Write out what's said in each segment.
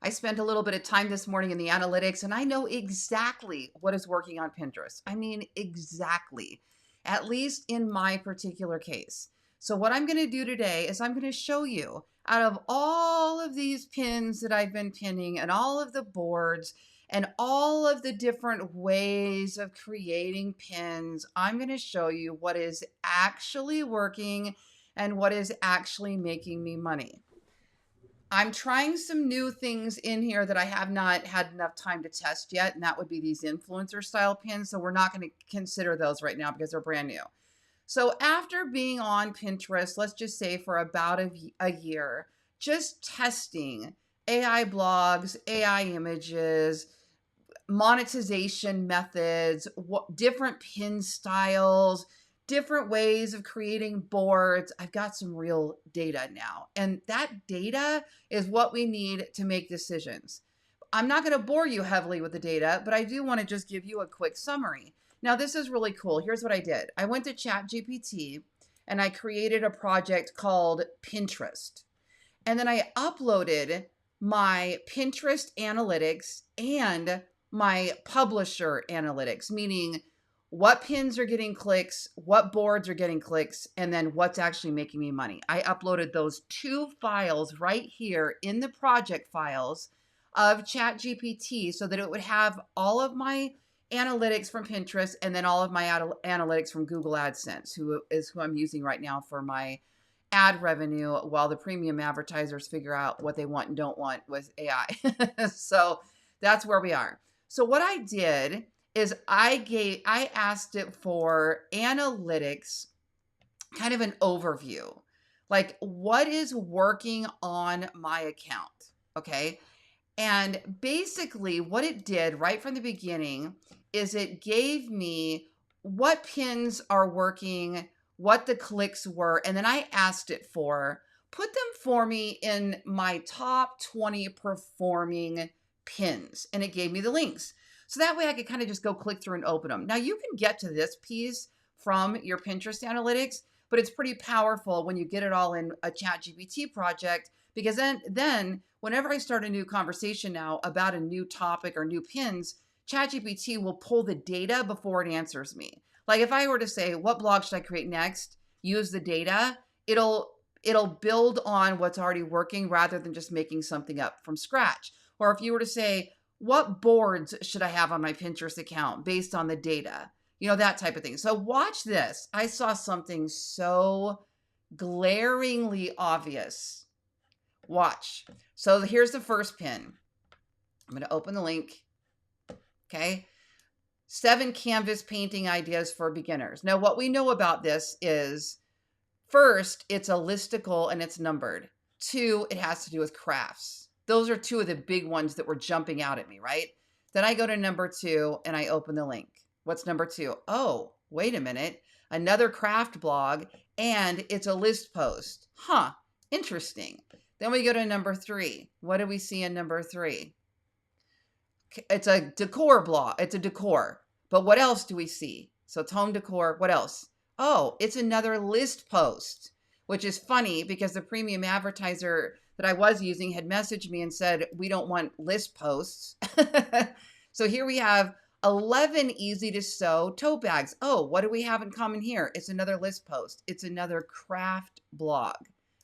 I spent a little bit of time this morning in the analytics and I know exactly what is working on Pinterest. I mean, exactly, at least in my particular case. So what I'm going to do today is I'm going to show you out of all of these pins that I've been pinning and all of the boards and all of the different ways of creating pins, I'm going to show you what is actually working and what is actually making me money. I'm trying some new things in here that I have not had enough time to test yet, and that would be these influencer style pins. So we're not going to consider those right now because they're brand new. So after being on Pinterest, let's just say for about a year, just testing AI blogs, AI images, monetization methods, different pin styles, different ways of creating boards. I've got some real data now. And that data is what we need to make decisions. I'm not going to bore you heavily with the data, but I do want to just give you a quick summary. Now, this is really cool. Here's what I did. I went to ChatGPT and I created a project called Pinterest. And then I uploaded my Pinterest analytics and my publisher analytics, meaning what pins are getting clicks, what boards are getting clicks, and then what's actually making me money. I uploaded those two files right here in the project files of ChatGPT so that it would have all of my analytics from Pinterest and then all of my analytics from Google AdSense, who I'm using right now for my ad revenue while the premium advertisers figure out what they want and don't want with AI. So that's where we are. So what I did is I asked it for analytics, kind of an overview, like what is working on my account. Okay. And basically what it did right from the beginning is it gave me what pins are working, what the clicks were, and then I asked it for, put them for me in my top 20 performing pins. And it gave me the links. So that way I could kind of just go click through and open them. Now you can get to this piece from your Pinterest analytics, but it's pretty powerful when you get it all in a ChatGPT project, because then whenever I start a new conversation now about a new topic or new pins, ChatGPT will pull the data before it answers me. Like if I were to say, what blog should I create next? Use the data, it'll build on what's already working rather than just making something up from scratch. Or if you were to say, what boards should I have on my Pinterest account based on the data? You know, that type of thing. So watch this. I saw something so glaringly obvious. Watch. So here's the first pin. I'm going to open the link. Okay. 7 canvas painting ideas for beginners. Now, what we know about this is, first, it's a listicle and it's numbered. 2, it has to do with crafts. Those are 2 of the big ones that were jumping out at me, right? Then I go to number 2 and I open the link. What's number 2? Oh, wait a minute. Another craft blog and it's a list post. Huh, interesting. Then we go to number 3. What do we see in number 3? It's a decor blog. It's a decor. But what else do we see? So it's home decor. What else? Oh, it's another list post, which is funny because the premium advertiser that I was using had messaged me and said, we don't want list posts. So here we have 11 easy to sew tote bags. Oh, what do we have in common here? It's another list post. It's another craft blog,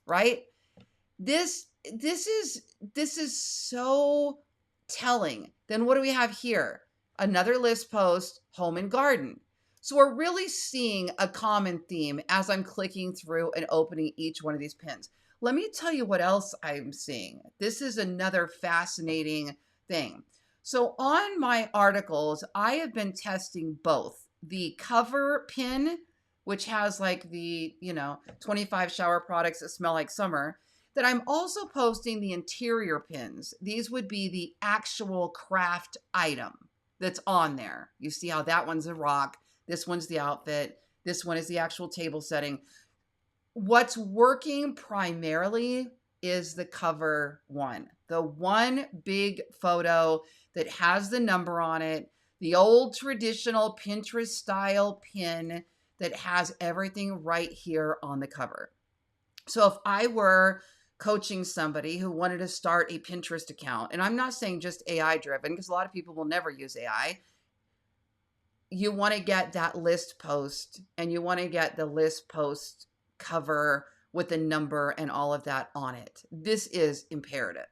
right? This is so telling. Then what do we have here? Another list post, home and garden. So we're really seeing a common theme as I'm clicking through and opening each one of these pins. Let me tell you what else I'm seeing. This is another fascinating thing. So on my articles, I have been testing both the cover pin, which has like the, 25 shower products that smell like summer, that I'm also posting the interior pins. These would be the actual craft item that's on there. You see how that one's a rock, this one's the outfit, this one is the actual table setting. What's working primarily is the cover one, the one big photo that has the number on it, the old traditional Pinterest style pin that has everything right here on the cover. So if I were coaching somebody who wanted to start a Pinterest account. And I'm not saying just AI driven, because a lot of people will never use AI. You want to get that list post, and you want to get the list post cover with the number and all of that on it. This is imperative.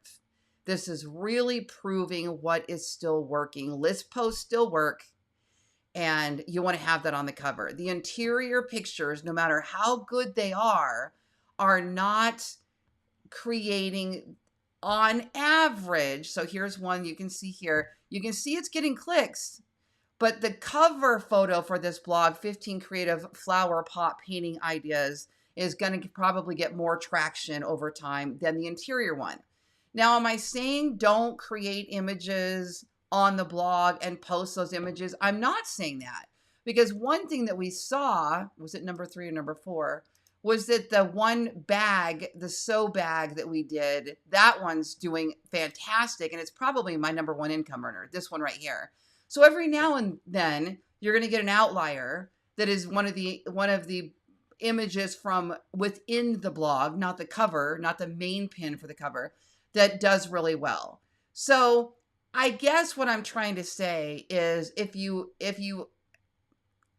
This is really proving what is still working. List posts still work, and you want to have that on the cover. The interior pictures, no matter how good they are not creating on average. So here's one you can see here. You can see it's getting clicks. But the cover photo for this blog, 15 creative flower pot painting ideas, is going to probably get more traction over time than the interior one. Now, am I saying don't create images on the blog and post those images? I'm not saying that, because one thing that we saw, was it number 3 or number 4, was that the one bag, the sew bag that we did, that one's doing fantastic. And it's probably my number 1 income earner, this one right here. So every now and then you're going to get an outlier that is one of the images from within the blog, not the cover, not the main pin for the cover, that does really well. So I guess what I'm trying to say is if you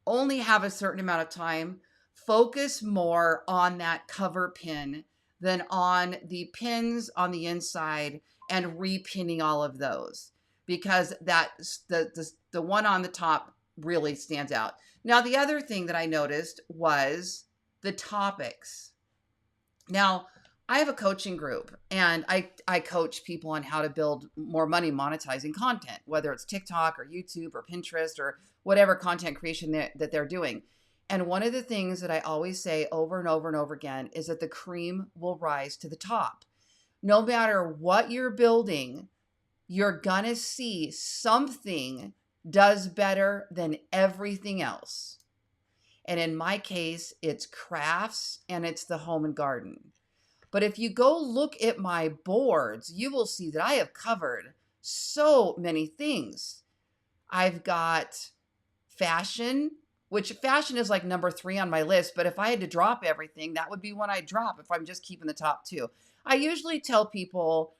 only have a certain amount of time, focus more on that cover pin than on the pins on the inside and repinning all of those, because that's the one on the top really stands out. Now, the other thing that I noticed was the topics. Now, I have a coaching group, and I coach people on how to build more money monetizing content, whether it's TikTok or YouTube or Pinterest or whatever content creation that they're doing. And one of the things that I always say over and over and over again is that the cream will rise to the top. No matter what you're building, you're gonna see something does better than everything else. And in my case, it's crafts and it's the home and garden. But if you go look at my boards, you will see that I have covered so many things. I've got fashion, which fashion is like number 3 on my list. But if I had to drop everything, that would be one I'd drop if I'm just keeping the top 2. I usually tell people,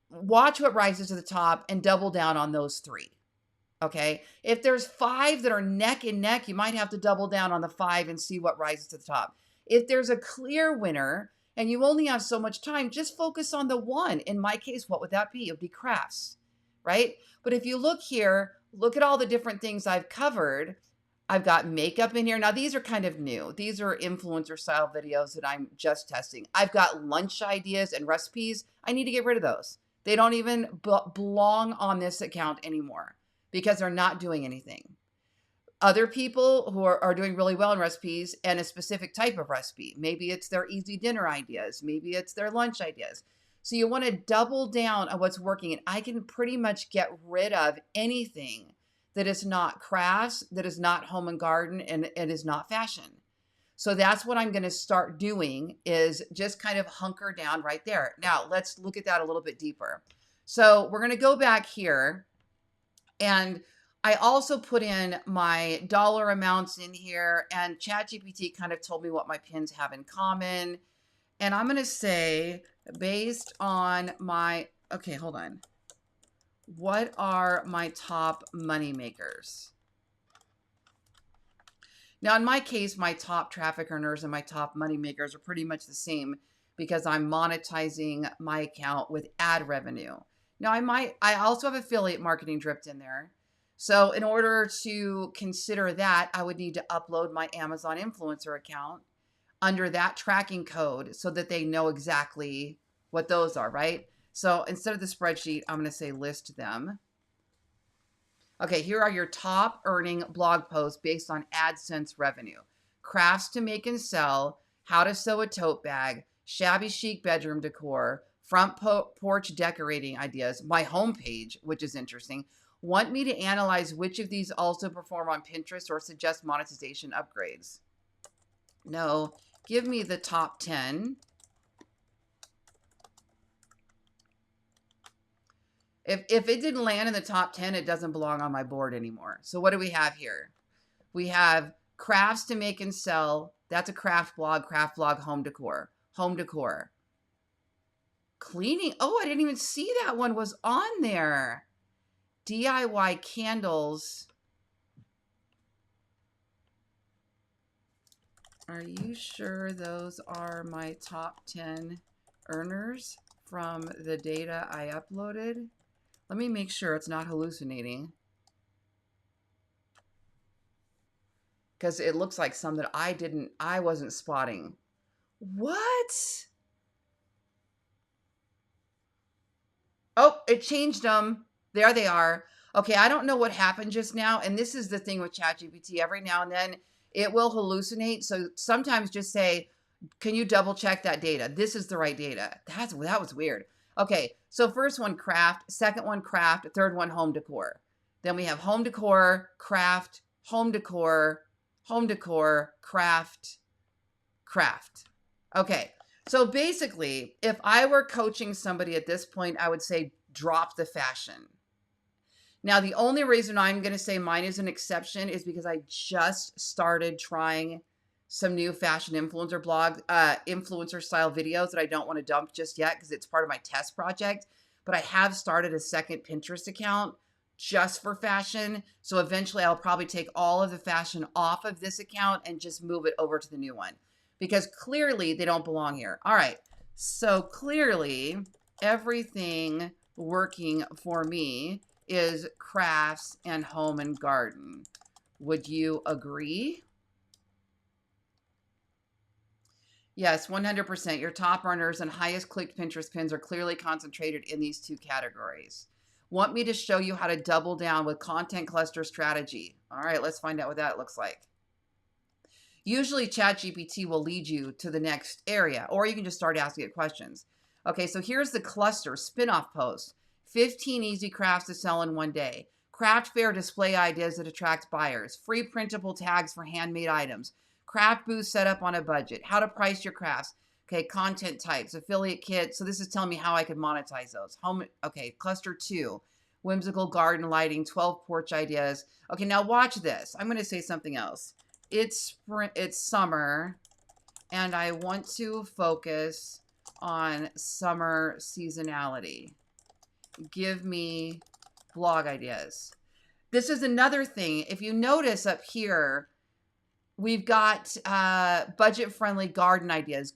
watch what rises to the top and double down on those 3. Okay. If there's 5 that are neck and neck, you might have to double down on the 5 and see what rises to the top. If there's a clear winner and you only have so much time, just focus on the one. In my case, what would that be? It would be crafts, right? But if you look here, look at all the different things I've covered. I've got makeup in here. Now, these are kind of new. These are influencer style videos that I'm just testing. I've got lunch ideas and recipes. I need to get rid of those. They don't even belong on this account anymore because they're not doing anything. Other people who are doing really well in recipes and a specific type of recipe, maybe it's their easy dinner ideas, maybe it's their lunch ideas. So you want to double down on what's working. And I can pretty much get rid of anything that is not crafts, that is not home and garden, and it is not fashion. So that's what I'm going to start doing, is just kind of hunker down right there. Now, let's look at that a little bit deeper. So we're going to go back here, and I also put in my dollar amounts in here, and ChatGPT kind of told me what my pins have in common. And I'm going to say, based on my, okay, hold on. What are my top money makers? Now, in my case, my top traffic earners and my top money makers are pretty much the same because I'm monetizing my account with ad revenue. Now, I also have affiliate marketing dripped in there. So in order to consider that, I would need to upload my Amazon influencer account under that tracking code so that they know exactly what those are, right? So instead of the spreadsheet, I'm going to say list them. Okay, here are your top earning blog posts based on AdSense revenue. Crafts to make and sell, how to sew a tote bag, shabby chic bedroom decor, front porch decorating ideas, my homepage, which is interesting. Want me to analyze which of these also perform on Pinterest or suggest monetization upgrades? No, give me the top 10. If it didn't land in the top 10, it doesn't belong on my board anymore. So what do we have here? We have crafts to make and sell. That's a craft blog, home decor, home decor. Cleaning. Oh, I didn't even see that one was on there. DIY candles. Are you sure those are my top 10 earners from the data I uploaded? Let me make sure it's not hallucinating. Because it looks like some that I wasn't spotting. What? Oh, it changed them. There they are. Okay, I don't know what happened just now. And this is the thing with ChatGPT. Every now and then it will hallucinate. So sometimes just say, can you double check that data? This is the right data. That was weird. Okay, so first one, craft. Second one, craft. Third one, home decor. Then we have home decor, craft, home decor, craft, craft. Okay, so basically, if I were coaching somebody at this point, I would say drop the fashion. Now, the only reason I'm going to say mine is an exception is because I just started trying some new fashion influencer style videos that I don't want to dump just yet because it's part of my test project. But I have started a second Pinterest account just for fashion. So eventually I'll probably take all of the fashion off of this account and just move it over to the new one because clearly they don't belong here. All right. So clearly everything working for me is crafts and home and garden. Would you agree? Yes, 100%. Your top earners and highest clicked Pinterest pins are clearly concentrated in these two categories. Want me to show you how to double down with content cluster strategy? All right, let's find out what that looks like. Usually ChatGPT will lead you to the next area, or you can just start asking it questions. Okay, so here's the cluster spin-off post. 15 easy crafts to sell in one day. Craft fair display ideas that attract buyers. Free printable tags for handmade items. Craft booth setup on a budget. How to price your crafts. Okay, content types, affiliate kit. So this is telling me how I could monetize those. Home. Okay, cluster 2. Whimsical garden lighting, 12 porch ideas. Okay, now watch this. I'm going to say something else. It's summer, and I want to focus on summer seasonality. Give me blog ideas. This is another thing. If you notice up here, we've got budget-friendly garden ideas.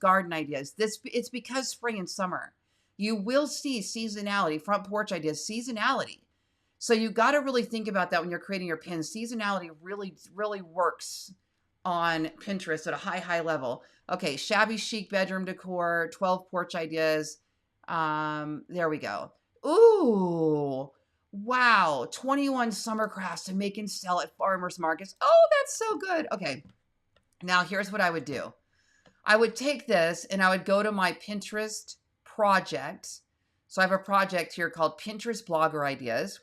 It's because spring and summer. You will see seasonality, front porch ideas, seasonality. So you got to really think about that when you're creating your pins. Seasonality really, really works on Pinterest at a high level. Okay, shabby chic bedroom decor, 12 porch ideas. There we go. Ooh, wow. 21 summer crafts to make and sell at farmers markets. Oh, that's so good. Okay, now here's what I would do. I would take this and I would go to my Pinterest project. So I have a project here called Pinterest Blogger Ideas.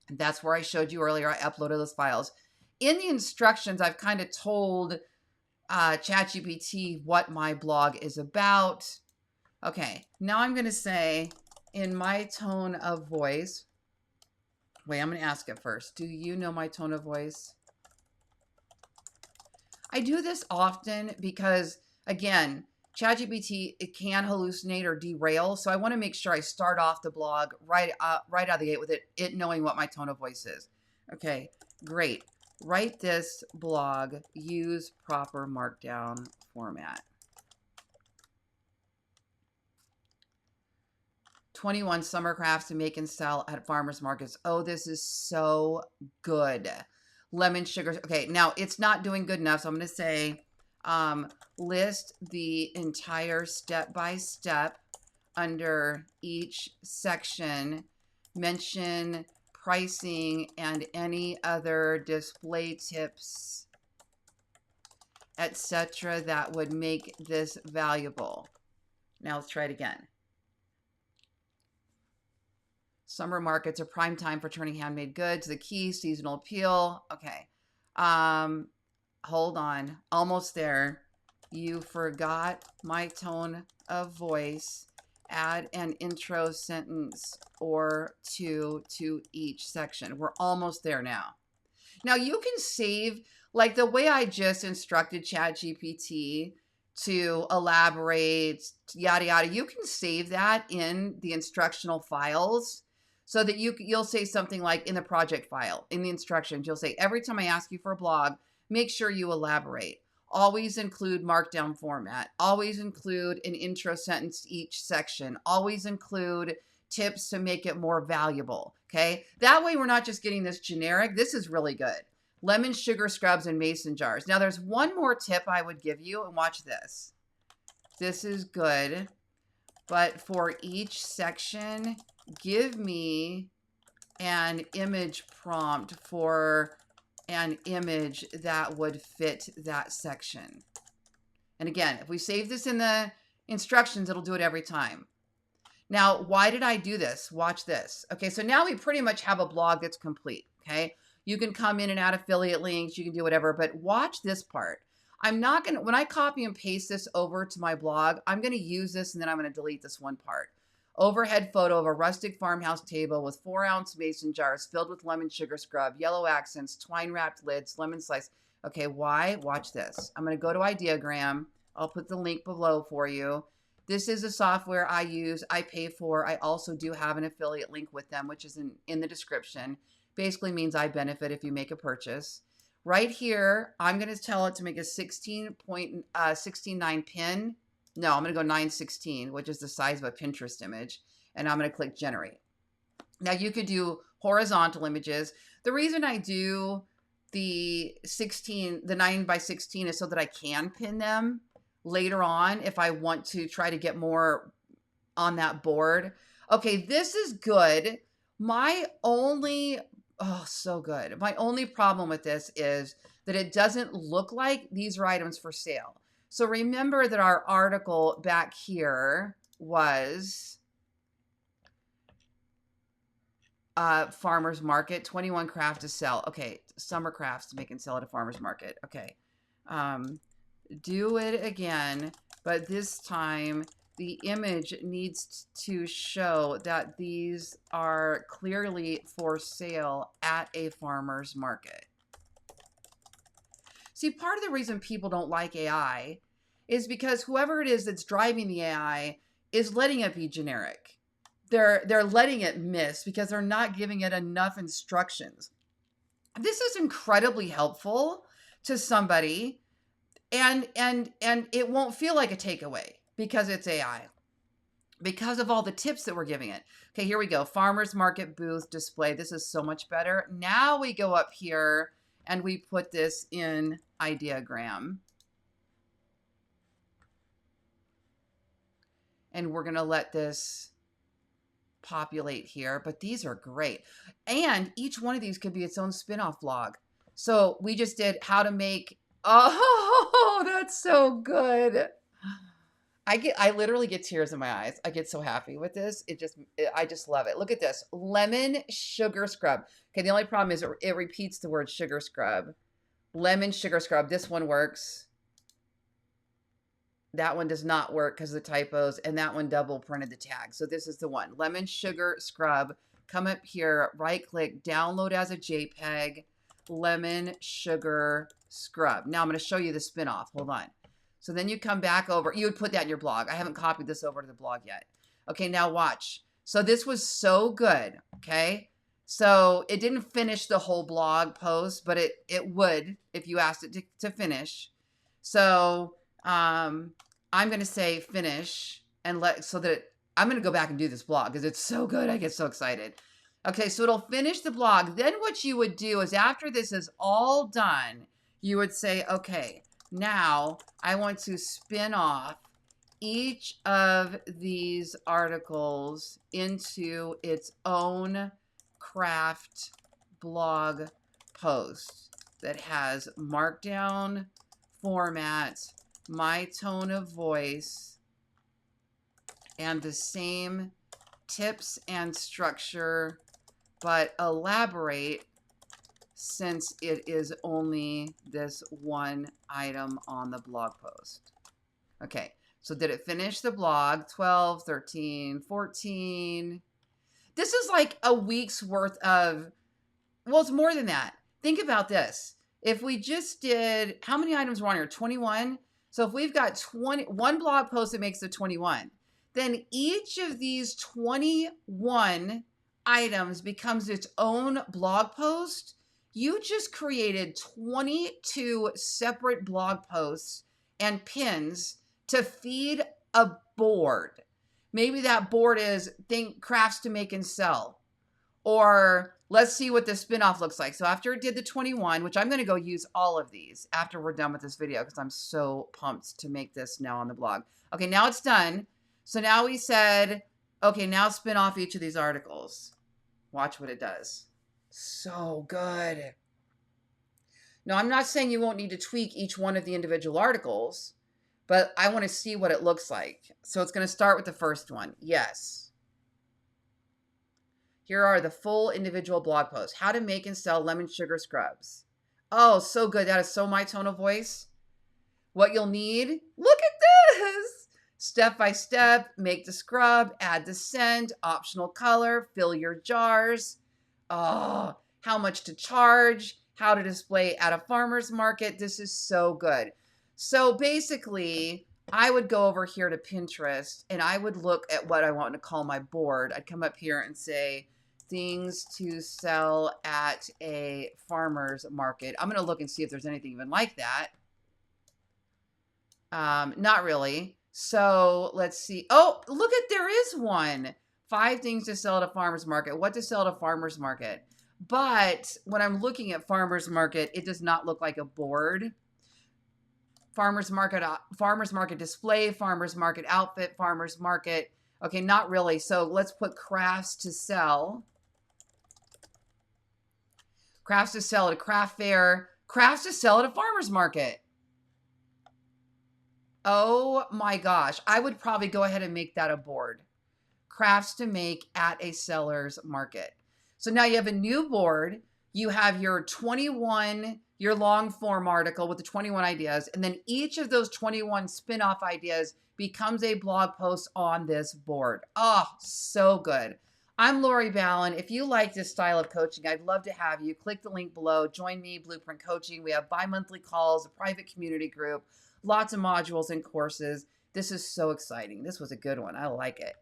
And that's where I showed you earlier. I uploaded those files. In the instructions, I've kind of told ChatGPT what my blog is about. Okay, now I'm going to say in my tone of voice. Wait, I'm going to ask it first. Do you know my tone of voice? I do this often because, again, ChatGPT, it can hallucinate or derail. So I want to make sure I start off the blog right out of the gate with it knowing what my tone of voice is. Okay, great. Write this blog, use proper markdown format. 21 summer crafts to make and sell at farmers markets. Oh, this is so good. Lemon sugar. Okay, now it's not doing good enough. So I'm going to say list the entire step-by-step under each section. Mention pricing and any other display tips, etc. that would make this valuable. Now let's try it again. Summer markets are prime time for turning handmade goods. The key, seasonal appeal. Okay. Hold on. Almost there. You forgot my tone of voice. Add an intro sentence or two to each section. We're almost there now. Now you can save, like the way I just instructed ChatGPT to elaborate, yada, yada. You can save that in the instructional files so that you'll say something like in the project file, in the instructions, you'll say, every time I ask you for a blog, make sure you elaborate. Always include markdown format. Always include an intro sentence to each section. Always include tips to make it more valuable. Okay. That way we're not just getting this generic. This is really good. Lemon, sugar scrubs, and mason jars. Now there's one more tip I would give you, and watch this. This is good. But for each section, give me an image prompt for an image that would fit that section. And again, if we save this in the instructions, it'll do it every time. Now, why did I do this? Watch this. Okay, so now we pretty much have a blog that's complete, okay? You can come in and add affiliate links, you can do whatever, but watch this part. I'm not going to, when I copy and paste this over to my blog, I'm going to use this and then I'm going to delete this one part. Overhead photo of a rustic farmhouse table with 4-ounce mason jars filled with lemon sugar scrub, yellow accents, twine wrapped lids, lemon slice. Okay, why? Watch this. I'm going to go to Ideogram. I'll put the link below for you. This is a software I use, I pay for. I also do have an affiliate link with them, which is in the description. Basically means I benefit if you make a purchase. Right here, I'm going to tell it to make a 16.9 pin. No, I'm going to go 916, which is the size of a Pinterest image. And I'm going to click generate. Now you could do horizontal images. The reason I do the 9 by 16 is so that I can pin them later on if I want to try to get more on that board. Okay, this is good. My only problem with this is that it doesn't look like these are items for sale. So remember that our article back here was farmer's market, 21 crafts to sell. Okay, summer crafts to make and sell at a farmer's market. Okay, do it again, but this time the image needs to show that these are clearly for sale at a farmer's market. See, part of the reason people don't like AI is because whoever it is that's driving the AI is letting it be generic. They're letting it miss because they're not giving it enough instructions. This is incredibly helpful to somebody, and it won't feel like a takeaway because it's AI, because of all the tips that we're giving it. Okay, here we go. Farmers market booth display. This is so much better. Now we go up here and we put this in Ideogram. And we're going to let this populate here, but these are great. And each one of these could be its own spin-off blog. So we just did how to make, oh, that's so good. I literally get tears in my eyes. I get so happy with this. I just love it. Look at this. Lemon sugar scrub. Okay, the only problem is it repeats the word sugar scrub. Lemon sugar scrub. This one works. That one does not work because of the typos, and that one double printed the tag. So this is the one. Lemon sugar scrub. Come up here, right click, download as a JPEG. Lemon sugar scrub. Now I'm going to show you the spin-off. Hold on. So then you come back over. You would put that in your blog. I haven't copied this over to the blog yet. Okay, now watch. So this was so good, okay? So it didn't finish the whole blog post, but it would if you asked it to finish. So I'm going to say finish and I'm going to go back and do this blog because it's so good. I get so excited. Okay, so it'll finish the blog. Then what you would do is after this is all done, you would say, okay, now I want to spin off each of these articles into its own craft blog post that has markdown format, my tone of voice, and the same tips and structure, but elaborate since it is only this one item on the blog post. Okay, so did it finish the blog? 12, 13, 14. This is like a week's worth of, well, it's more than that. Think about this. If we just did, how many items were on here? 21. So if we've got one blog post that makes it 21, then each of these 21 items becomes its own blog post. You just created 22 separate blog posts and pins to feed a board. Maybe that board is think crafts to make and sell. Or let's see what the spinoff looks like. So after it did the 21, which I'm going to go use all of these after we're done with this video because I'm so pumped to make this now on the blog. Okay, now it's done. So now we said, okay, now spin off each of these articles. Watch what it does. So good. Now, I'm not saying you won't need to tweak each one of the individual articles, but I want to see what it looks like. So it's going to start with the first one. Yes. Here are the full individual blog posts. How to make and sell lemon sugar scrubs. Oh, so good. That is so my tone of voice. What you'll need. Look at this. Step by step, make the scrub, add the scent, optional color, fill your jars. Oh, how much to charge, how to display at a farmer's market. This is so good. So basically, I would go over here to Pinterest and I would look at what I want to call my board. I'd come up here and say, things to sell at a farmer's market. I'm going to look and see if there's anything even like that. Not really. So let's see. Oh, look at, there is one. 5 things to sell at a farmer's market. What to sell at a farmer's market. But when I'm looking at farmer's market, it does not look like a board. Farmer's market display, farmer's market outfit, farmer's market. Okay, not really. So let's put crafts to sell. Crafts to sell at a craft fair. Crafts to sell at a farmer's market. Oh my gosh. I would probably go ahead and make that a board. Crafts to make at a seller's market. So now you have a new board. You have your 21, your long form article with the 21 ideas. And then each of those 21 spin-off ideas becomes a blog post on this board. Oh, so good. I'm Lori Ballen. If you like this style of coaching, I'd love to have you. Click the link below. Join me, Blueprint Coaching. We have bi-monthly calls, a private community group, lots of modules and courses. This is so exciting. This was a good one. I like it.